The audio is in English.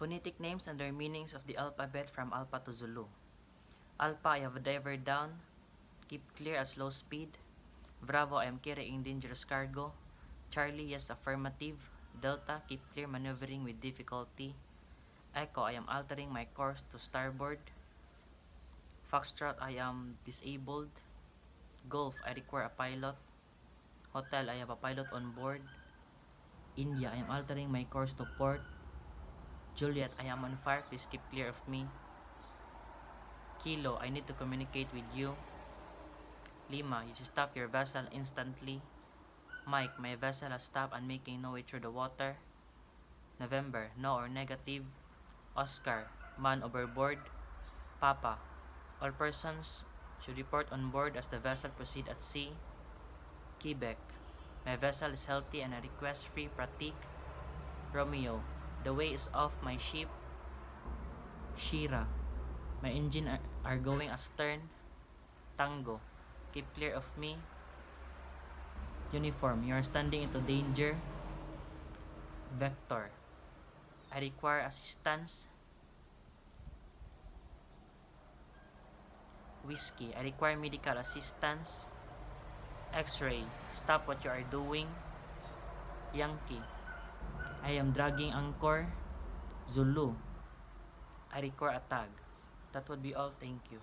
Phonetic names and their meanings of the alphabet from Alpha to Zulu. Alpha, I have a diver down. Keep clear at slow speed. Bravo, I am carrying dangerous cargo. Charlie, yes, affirmative. Delta, keep clear, maneuvering with difficulty. Echo, I am altering my course to starboard. Foxtrot, I am disabled. Golf, I require a pilot. Hotel, I have a pilot on board. India, I am altering my course to port. Juliet, I am on fire, please keep clear of me. Kilo, I need to communicate with you. Lima, you should stop your vessel instantly. Mike, my vessel has stopped and making no way through the water. November, no or negative. Oscar, man overboard. Papa, all persons should report on board as the vessel proceed at sea. Quebec, my vessel is healthy and I request free pratique. Romeo, the way is off my ship. Shira, my engine are going astern. Tango, keep clear of me. Uniform, you are standing into danger. Vector, I require assistance. Whiskey, I require medical assistance. X-ray, stop what you are doing. Yankee, I am dragging anchor. Zulu, I require a tag. That would be all. Thank you.